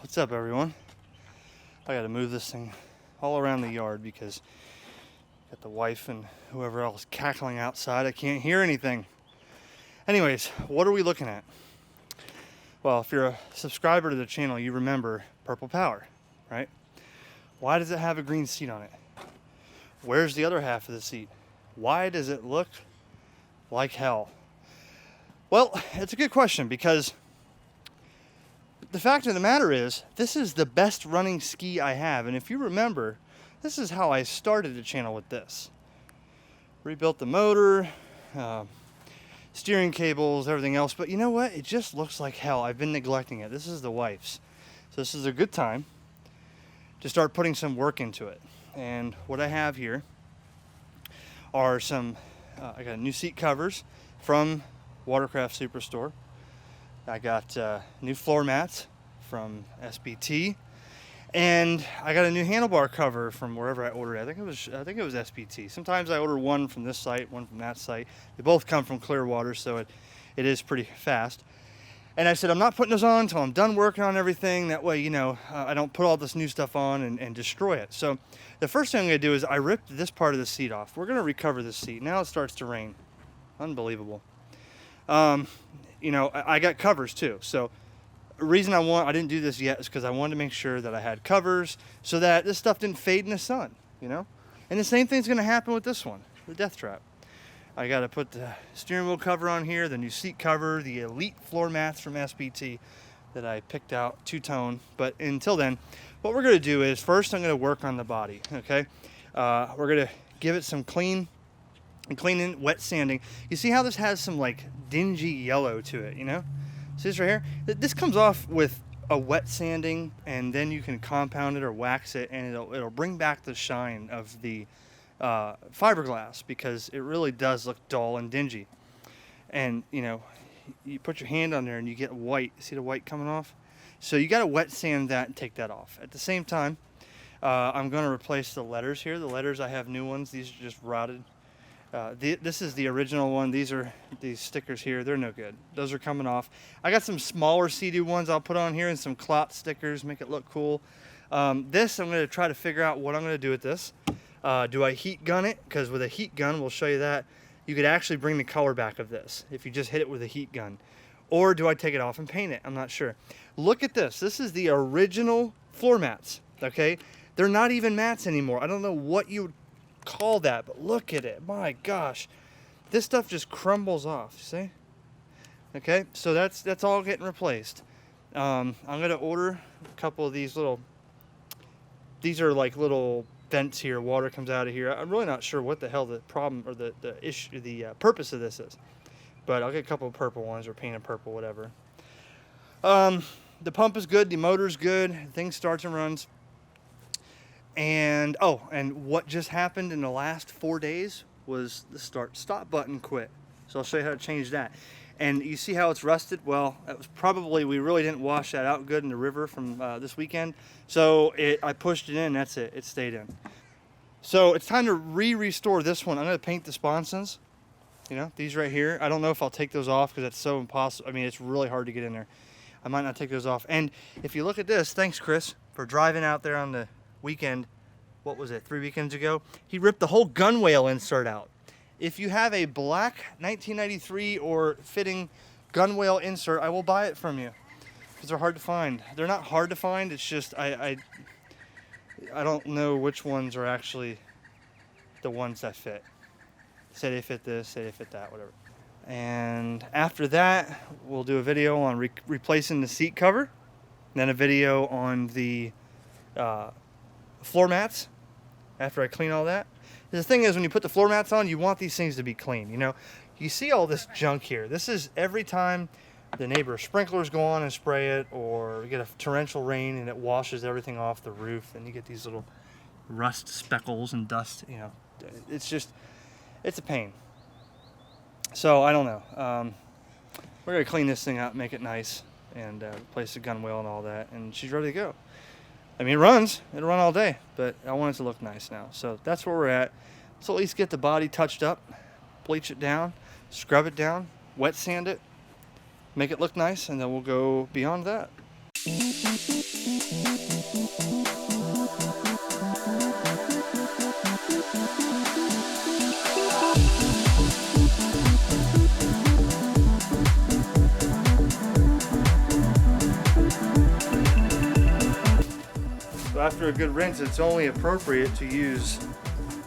What's up, everyone? I gotta move this thing all around the yard because got the wife and whoever else cackling outside. I can't hear anything. Anyways, what are we looking at? Well, if you're a subscriber to the channel, you remember Purple Power, right? Why does it have a green seat on it? Where's the other half of the seat? Why does it look like hell? Well, it's a good question because the fact of the matter is, this is the best running ski I have. And if you remember, this is how I started the channel with this. Rebuilt the motor, steering cables, everything else. But you know what? It just looks like hell. I've been neglecting it. This is the wife's. So this is a good time to start putting some work into it. And what I have here are some, I got new seat covers from Watercraft Superstore. I got new floor mats from SBT, and I got a new handlebar cover from wherever I ordered it. I think it was SBT. Sometimes I order one from this site, one from that site. They both come from Clearwater, so it is pretty fast. And I said, I'm not putting this on until I'm done working on everything. That way, you know, I don't put all this new stuff on and destroy it. So the first thing I'm going to do is I ripped this part of the seat off. We're going to recover this seat. Now it starts to rain. Unbelievable. You know, I got covers too. So the reason I didn't do this yet is because I wanted to make sure that I had covers so that this stuff didn't fade in the sun, you know? And the same thing's going to happen with this one, the Death Trap. I got to put the steering wheel cover on here, the new seat cover, the Elite floor mats from SBT that I picked out, two-tone. But until then, what we're going to do is first I'm going to work on the body, okay? We're going to give it some cleaning, wet sanding. You see how this has some like dingy yellow to it, you know? See this right here? This comes off with a wet sanding, and then you can compound it or wax it, and it'll bring back the shine of the fiberglass, because it really does look dull and dingy. And you know, you put your hand on there and you get white. See the white coming off? So you got to wet sand that and take that off. At the same time, I'm going to replace the letters here. The letters, I have new ones. These are just rotted. This is the original one. These stickers here, they're no good. Those are coming off. I got some smaller Seadoo ones I'll put on here and some clot stickers, make it look cool. This, I'm going to try to figure out what I'm going to do with this. Do I heat gun it? Because with a heat gun, we'll show you that, you could actually bring the color back of this if you just hit it with a heat gun. Or do I take it off and paint it? I'm not sure. Look at this. This is the original floor mats, okay? They're not even mats anymore. I don't know what you would call that, but look at it. My gosh, this stuff just crumbles off. See? Okay, so that's all getting replaced. I'm gonna order a couple of these little. These are like little vents here. Water comes out of here. I'm really not sure what the hell the problem or the issue, the purpose of this is, but I'll get a couple of purple ones or painted purple, whatever. The pump is good. The motor's good. Thing starts and runs. And and what just happened in the last 4 days was the stop button quit. So I'll show you how to change that. And you see how it's rusted? Well, that was probably, we really didn't wash that out good in the river from this weekend. So I pushed it in, that's it, it stayed in. So it's time to restore this one. I'm gonna paint the sponsons, you know, these right here. I don't know if I'll take those off because that's so impossible. I mean, it's really hard to get in there. I might not take those off. And if you look at this, thanks Chris for driving out there on the weekend. What was it, 3 weekends ago? He ripped the whole gunwale insert out. If you have a black 1993 or fitting gunwale insert, I will buy it from you because they're hard to find. They're not hard to find. It's just I don't know which ones are actually the ones that fit. Say they fit this, say they fit that, whatever. And after that, we'll do a video on replacing the seat cover, then a video on the floor mats after I clean all that. The thing is, when you put the floor mats on, you want these things to be clean, you know. You see all this junk here. This is every time the neighbor's sprinklers go on and spray it, or you get a torrential rain and it washes everything off the roof, and you get these little rust speckles and dust, you know. It's just, it's a pain. So I don't know. We're gonna clean this thing out, make it nice, and replace the gunwale and all that, and she's ready to go. I mean, it'll run all day, but I want it to look nice now. So that's where we're at. So at least get the body touched up, bleach it down, scrub it down, wet sand it, make it look nice, and then we'll go beyond that. So after a good rinse, it's only appropriate to use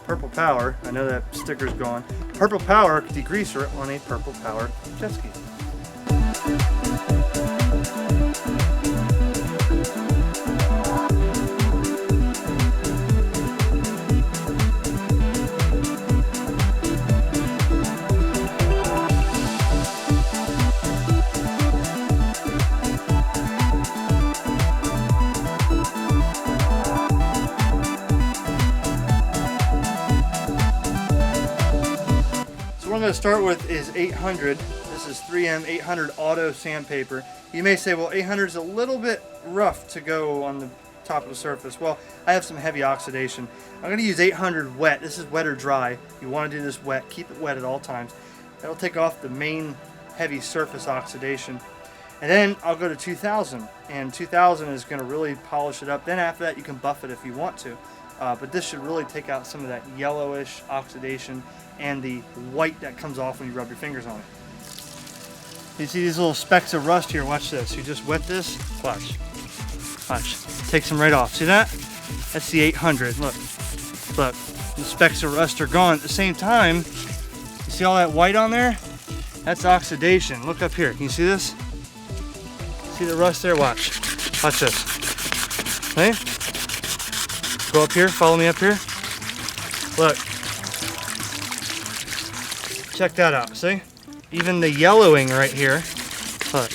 Purple Power. I know that sticker's gone. Purple Power degreaser on a Purple Power jet ski. What I'm going to start with is 800. This is 3M 800 auto sandpaper. You may say, well, 800 is a little bit rough to go on the top of the surface. Well, I have some heavy oxidation. I'm going to use 800 wet. This is wet or dry. You want to do this wet. Keep it wet at all times. That'll take off the main heavy surface oxidation. And then I'll go to 2000. And 2000 is going to really polish it up. Then after that, you can buff it if you want to. But this should really take out some of that yellowish oxidation and the white that comes off when you rub your fingers on it. You see these little specks of rust here? Watch this. You just wet this. Watch. Watch. Takes them right off. See that? That's the 800. Look. Look. The specks of rust are gone. At the same time, you see all that white on there? That's oxidation. Look up here. Can you see this? See the rust there? Watch. Watch this. See? Go up here. Follow me up here. Look. Check that out, see? Even the yellowing right here. Look.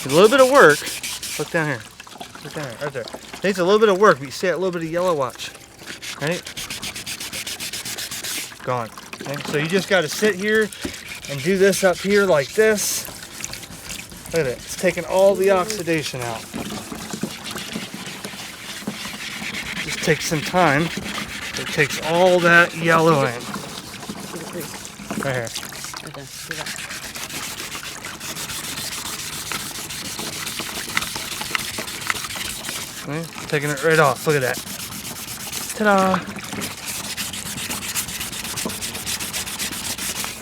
A little bit of work. Look down here. Look down here, right there. It takes a little bit of work, but you see that little bit of yellow, watch. Right? Gone. Okay? So you just got to sit here and do this up here like this. Look at it. It's taking all the oxidation out. Just takes some time. It takes all that yellowing. Right here. Right there. See that? Okay, taking it right off. Look at that. Ta-da!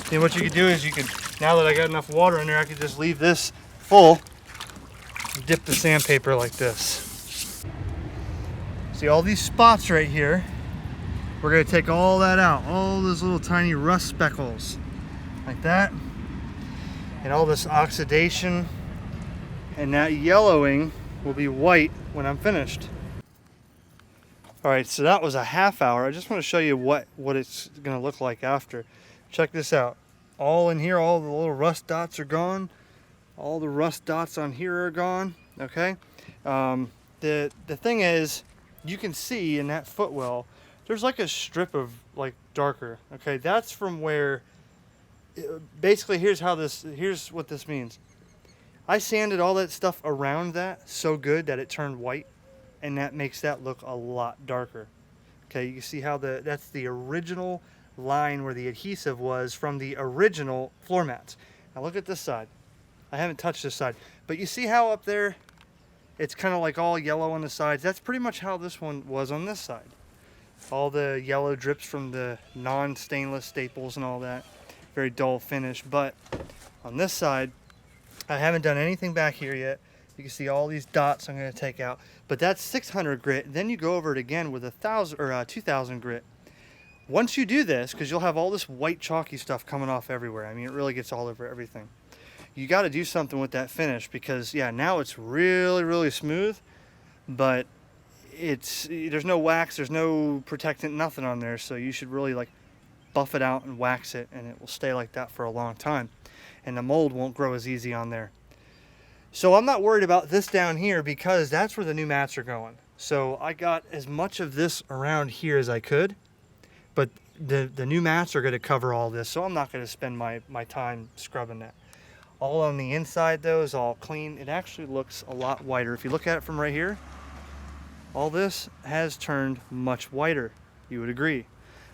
See, what you can do is you can, now that I got enough water in there, I can just leave this full, dip the sandpaper like this. See all these spots right here? We're going to take all that out, all those little tiny rust speckles, like that, and all this oxidation, and that yellowing will be white when I'm finished. All right, so that was a half hour. I just want to show you what it's going to look like after. Check this out. All in here, all the little rust dots are gone. All the rust dots on here are gone, okay? The thing is, you can see in that footwell, there's like a strip of like darker, okay? That's from where, basically here's what this means. I sanded all that stuff around that so good that it turned white, and that makes that look a lot darker. Okay, you can see how that's the original line where the adhesive was from the original floor mats. Now look at this side. I haven't touched this side, but you see how up there it's kind of like all yellow on the sides? That's pretty much how this one was on this side. All the yellow drips from the non-stainless staples and all that. Very dull finish. But on this side, I haven't done anything back here yet. You can see all these dots I'm going to take out. But that's 600 grit. Then you go over it again with 2000 grit. Once you do this, because you'll have all this white chalky stuff coming off everywhere. I mean, it really gets all over everything. You got to do something with that finish because, yeah, now it's really, really smooth. But there's no wax, there's no protectant, nothing on there, so you should really like buff it out and wax it, and it will stay like that for a long time, and the mold won't grow as easy on there. So I'm not worried about this down here because that's where the new mats are going. So I got as much of this around here as I could, but the new mats are going to cover all this, so I'm not going to spend my time scrubbing that. All on the inside though is all clean. It actually looks a lot whiter. If you look at it from right here, all this has turned much whiter. You would agree.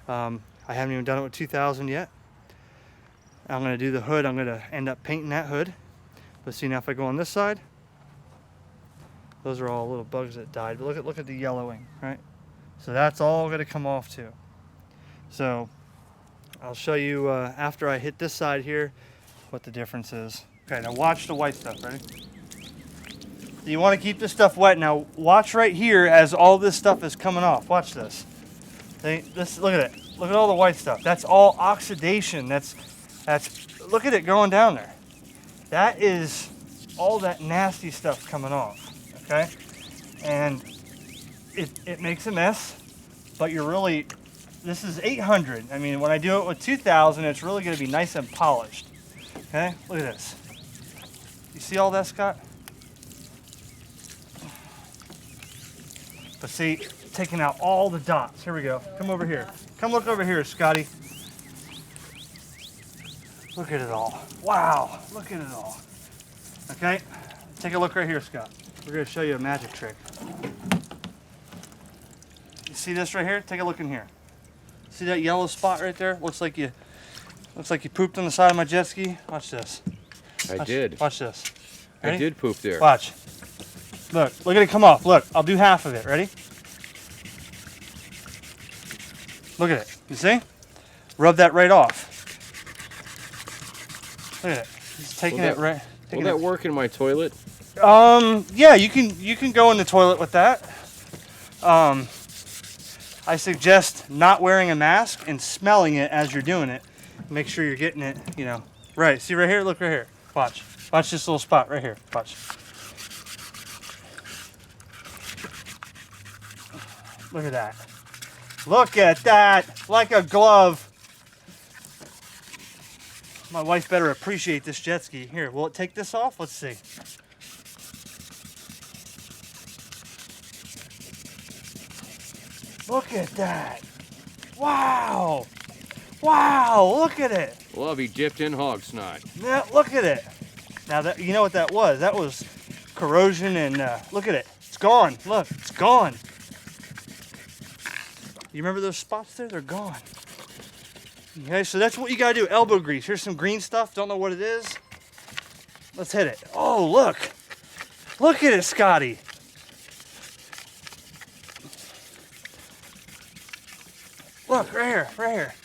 I haven't even done it with 2000 yet. I'm going to do the hood. I'm going to end up painting that hood. But see now if I go on this side, those are all little bugs that died. But look at the yellowing, right? So that's all going to come off too. So I'll show you after I hit this side here what the difference is. Okay, now watch the white stuff. Ready? So you want to keep this stuff wet. Now watch right here as all this stuff is coming off. Watch this. Look at it. Look at all the white stuff. That's all oxidation. That's look at it going down there. That is all that nasty stuff coming off. Okay? And it makes a mess, but you're really, this is 800. I mean, when I do it with 2000, it's really going to be nice and polished. Okay? Look at this. You see all that, Scott? But see, taking out all the dots. Here we go. Come over here. Come look over here, Scotty. Look at it all. Wow, look at it all. Okay, take a look right here, Scott. We're going to show you a magic trick. You see this right here? Take a look in here. See that yellow spot right there? Looks like you pooped on the side of my jet ski. Watch this. I did. Watch this. Ready? I did poop there. Watch. Look at it come off. Look, I'll do half of it. Ready? Look at it. You see? Rub that right off. Look at it. He's taking it right. Will that work in my toilet? Yeah, you can go in the toilet with that. I suggest not wearing a mask and smelling it as you're doing it. Make sure you're getting it, you know. Right. See right here? Look right here. Watch. Watch this little spot right here. Watch. Look at that. Look at that. Like a glove. My wife better appreciate this jet ski. Here, will it take this off? Let's see. Look at that. Wow. Wow, look at it. Well, I'll be dipped in hog snot. Now, look at it. Now, that, you know what that was? That was corrosion and look at it. It's gone. Look, it's gone. You remember those spots there? They're gone. Okay, so that's what you gotta do. Elbow grease. Here's some green stuff. Don't know what it is. Let's hit it. Oh, look. Look at it, Scotty. Look, right here, right here.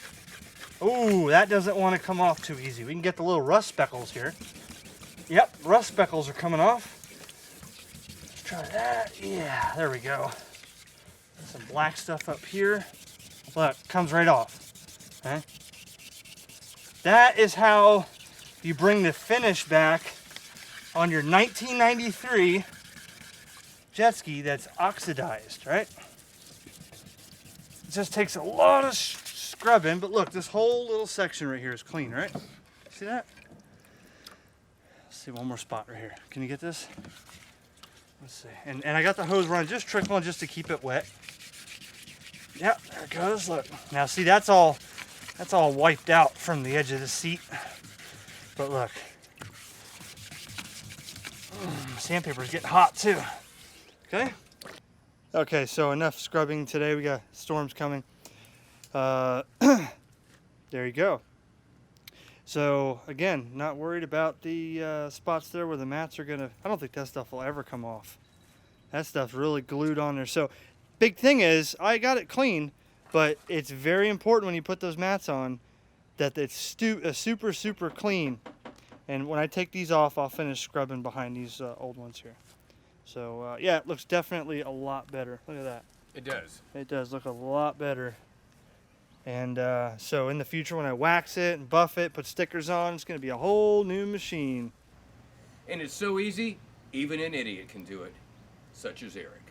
Ooh, that doesn't want to come off too easy. We can get the little rust speckles here. Yep, rust speckles are coming off. Let's try that. Yeah, there we go. Some black stuff up here. Look, comes right off. Okay. That is how you bring the finish back on your 1993 jet ski that's oxidized, right? It just takes a lot of scrubbing, but look, this whole little section right here is clean, right? See that? Let's see, one more spot right here. Can you get this? Let's see. And I got the hose running, just trickling just to keep it wet. Yep, there it goes. Look. Now see, that's all wiped out from the edge of the seat. But look. Sandpaper's getting hot too. Okay? Okay, so enough scrubbing today. We got storms coming. There you go. So again, not worried about the spots there where the mats are gonna, I don't think that stuff will ever come off. That stuff's really glued on there. So big thing is, I got it clean, but it's very important when you put those mats on that it's super, super clean. And when I take these off, I'll finish scrubbing behind these old ones here. So yeah, it looks definitely a lot better. Look at that. It does. It does look a lot better. And so in the future, when I wax it and buff it, put stickers on, it's going to be a whole new machine. And it's so easy, even an idiot can do it, such as Eric.